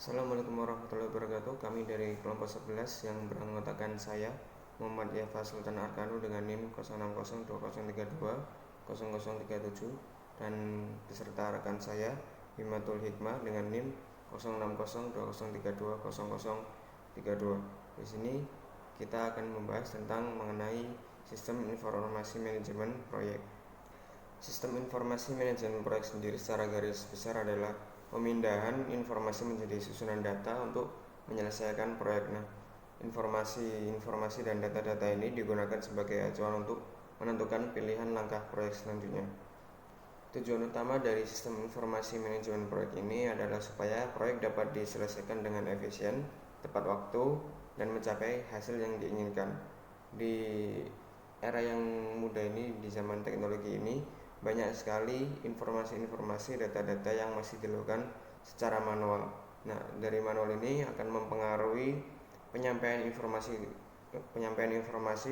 Assalamualaikum warahmatullahi wabarakatuh. Kami dari kelompok 11 yang beranggotakan saya Muhammad Yafa Sultan Arkanu dengan NIM 060203200037 dan beserta rekan saya Himatul Hikmah dengan NIM 060203200032. Di sini kita akan membahas tentang mengenai sistem informasi manajemen proyek. Sistem informasi manajemen proyek sendiri secara garis besar adalah pemindahan informasi menjadi susunan data untuk menyelesaikan proyek. Informasi dan data-data ini digunakan sebagai acuan untuk menentukan pilihan langkah proyek selanjutnya. Tujuan utama dari sistem informasi manajemen proyek ini adalah supaya proyek dapat diselesaikan dengan efisien, tepat waktu, dan mencapai hasil yang diinginkan. Di era yang muda ini, di zaman teknologi ini, banyak sekali informasi-informasi, data-data yang masih dilakukan secara manual. Dari manual ini akan mempengaruhi penyampaian informasi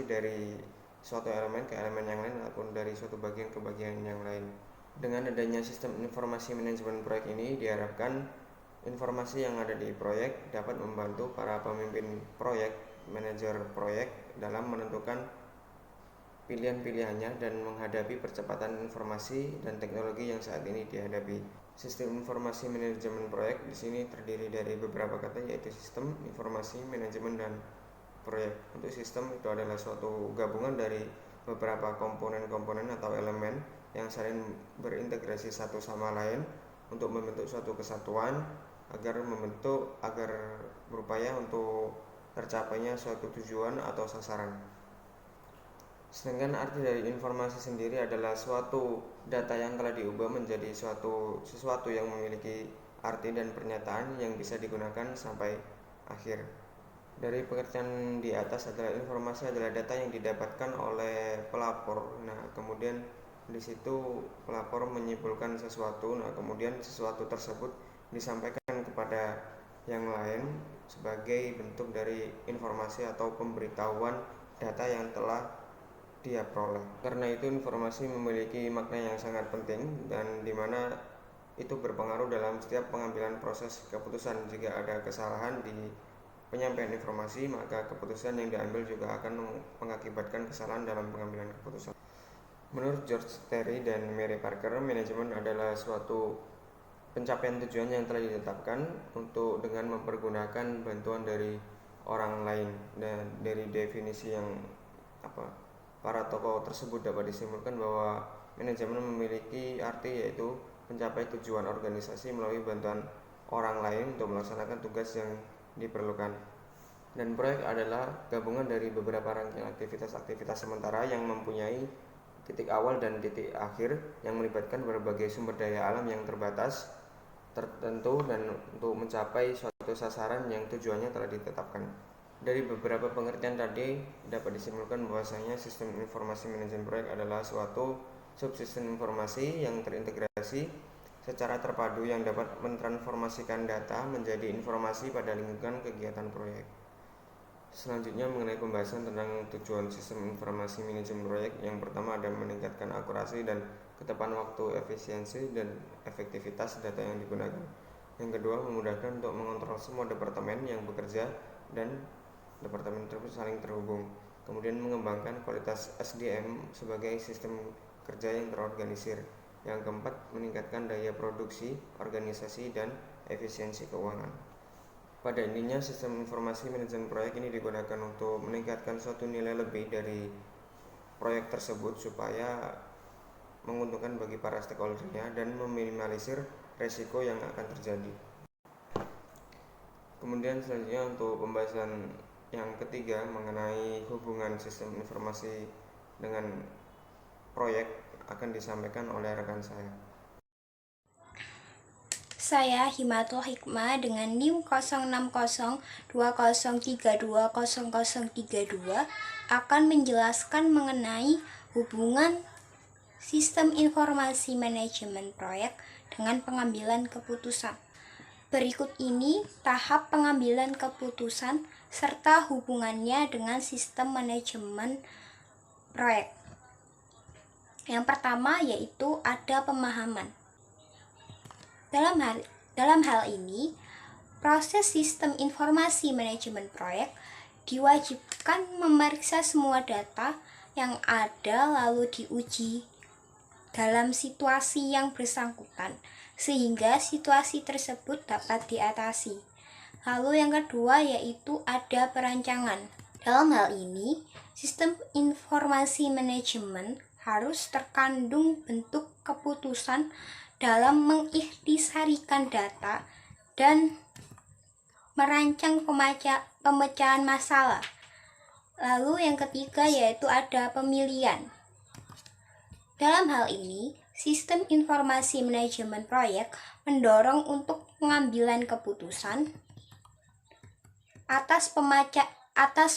dari suatu elemen ke elemen yang lain ataupun dari suatu bagian ke bagian yang lain. Dengan adanya sistem informasi manajemen proyek ini diharapkan informasi yang ada di proyek dapat membantu para pemimpin proyek, manajer proyek dalam menentukan pilihan-pilihannya dan menghadapi percepatan informasi dan teknologi yang saat ini dihadapi. Sistem informasi manajemen proyek di sini terdiri dari beberapa kata, yaitu sistem informasi manajemen dan proyek. Untuk sistem itu adalah suatu gabungan dari beberapa komponen-komponen atau elemen yang saling berintegrasi satu sama lain untuk membentuk suatu kesatuan agar berupaya untuk tercapainya suatu tujuan atau sasaran. Sedangkan arti dari informasi sendiri adalah suatu data yang telah diubah menjadi sesuatu yang memiliki arti dan pernyataan yang bisa digunakan sampai akhir. Dari pengertian di atas adalah informasi adalah data yang didapatkan oleh pelapor. Kemudian di situ pelapor menyimpulkan sesuatu. Kemudian sesuatu tersebut disampaikan kepada yang lain sebagai bentuk dari informasi atau pemberitahuan data yang telah dia peroleh. Karena itu informasi memiliki makna yang sangat penting dan dimana itu berpengaruh dalam setiap pengambilan proses keputusan. Jika ada kesalahan di penyampaian informasi, maka keputusan yang diambil juga akan mengakibatkan kesalahan dalam pengambilan keputusan. Menurut George Terry dan Mary Parker, manajemen adalah suatu pencapaian tujuan yang telah ditetapkan dengan mempergunakan bantuan dari orang lain. Dan dari definisi yang para tokoh tersebut dapat disimpulkan bahwa manajemen memiliki arti yaitu mencapai tujuan organisasi melalui bantuan orang lain untuk melaksanakan tugas yang diperlukan. Dan proyek adalah gabungan dari beberapa rangkaian aktivitas sementara yang mempunyai titik awal dan titik akhir yang melibatkan berbagai sumber daya alam yang tertentu dan untuk mencapai suatu sasaran yang tujuannya telah ditetapkan. Dari beberapa pengertian tadi dapat disimpulkan bahwasanya sistem informasi manajemen proyek adalah suatu subsistem informasi yang terintegrasi secara terpadu yang dapat mentransformasikan data menjadi informasi pada lingkungan kegiatan proyek. Selanjutnya mengenai pembahasan tentang tujuan sistem informasi manajemen proyek. Yang pertama ada meningkatkan akurasi dan ketepatan waktu, efisiensi dan efektivitas data yang digunakan. Yang kedua memudahkan untuk mengontrol semua departemen yang bekerja dan departemen tersebut saling terhubung. Kemudian mengembangkan kualitas SDM sebagai sistem kerja yang terorganisir. Yang keempat meningkatkan daya produksi organisasi dan efisiensi keuangan. Pada intinya sistem informasi manajemen proyek ini digunakan untuk meningkatkan suatu nilai lebih dari proyek tersebut supaya menguntungkan bagi para stakeholdernya dan meminimalisir resiko yang akan terjadi. Kemudian selanjutnya untuk pembahasan yang ketiga mengenai hubungan sistem informasi dengan proyek akan disampaikan oleh rekan saya. Saya Himatul Hikmah dengan NIM 060203200032 akan menjelaskan mengenai hubungan sistem informasi manajemen proyek dengan pengambilan keputusan. Berikut ini tahap pengambilan keputusan serta hubungannya dengan sistem manajemen proyek. Yang pertama yaitu ada pemahaman. Dalam hal ini, Proses sistem informasi manajemen proyek diwajibkan memeriksa semua data yang ada lalu diuji dalam situasi yang bersangkutan sehingga situasi tersebut dapat diatasi. Lalu yang kedua yaitu ada perancangan. Dalam hal ini, sistem informasi manajemen harus terkandung bentuk keputusan dalam mengikhtisarikan data dan merancang pemecahan masalah. Lalu yang ketiga yaitu ada pemilihan. Dalam hal ini, sistem informasi manajemen proyek mendorong untuk pengambilan keputusan atas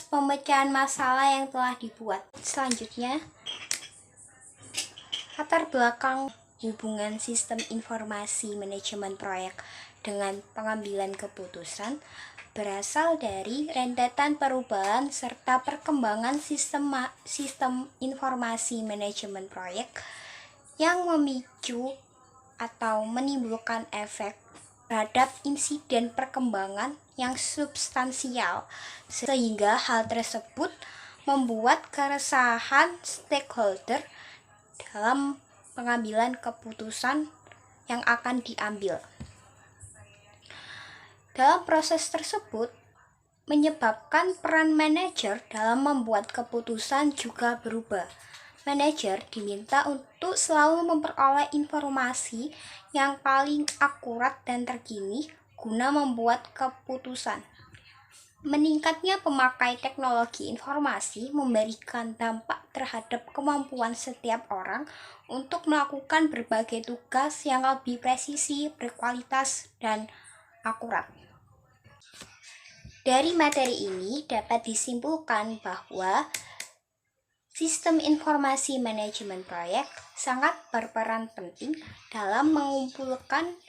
pemecahan masalah yang telah dibuat. Selanjutnya, latar belakang hubungan sistem informasi manajemen proyek dengan pengambilan keputusan berasal dari rentetan perubahan serta perkembangan sistem informasi manajemen proyek yang memicu atau menimbulkan efek terhadap insiden perkembangan yang substansial, sehingga hal tersebut membuat keresahan stakeholder dalam pengambilan keputusan yang akan diambil. Dalam proses tersebut, menyebabkan peran manajer dalam membuat keputusan juga berubah. Manajer diminta untuk selalu memperoleh informasi yang paling akurat dan terkini guna membuat keputusan. Meningkatnya pemakai teknologi informasi memberikan dampak terhadap kemampuan setiap orang untuk melakukan berbagai tugas yang lebih presisi, berkualitas, dan akurat. Dari materi ini dapat disimpulkan bahwa sistem informasi manajemen proyek sangat berperan penting dalam mengumpulkan,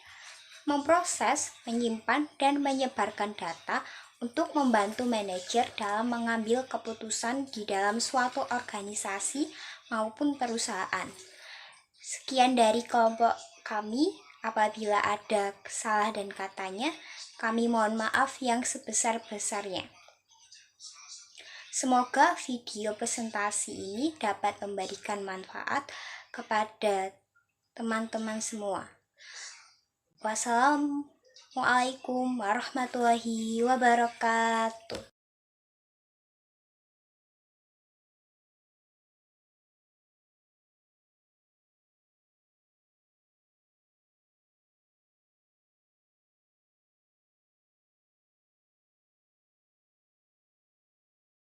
memproses, menyimpan, dan menyebarkan data untuk membantu manajer dalam mengambil keputusan di dalam suatu organisasi maupun perusahaan. Sekian dari kelompok kami. Apabila ada salah dan katanya, kami mohon maaf yang sebesar-besarnya. Semoga video presentasi ini dapat memberikan manfaat kepada teman-teman semua. Wassalamualaikum warahmatullahi wabarakatuh.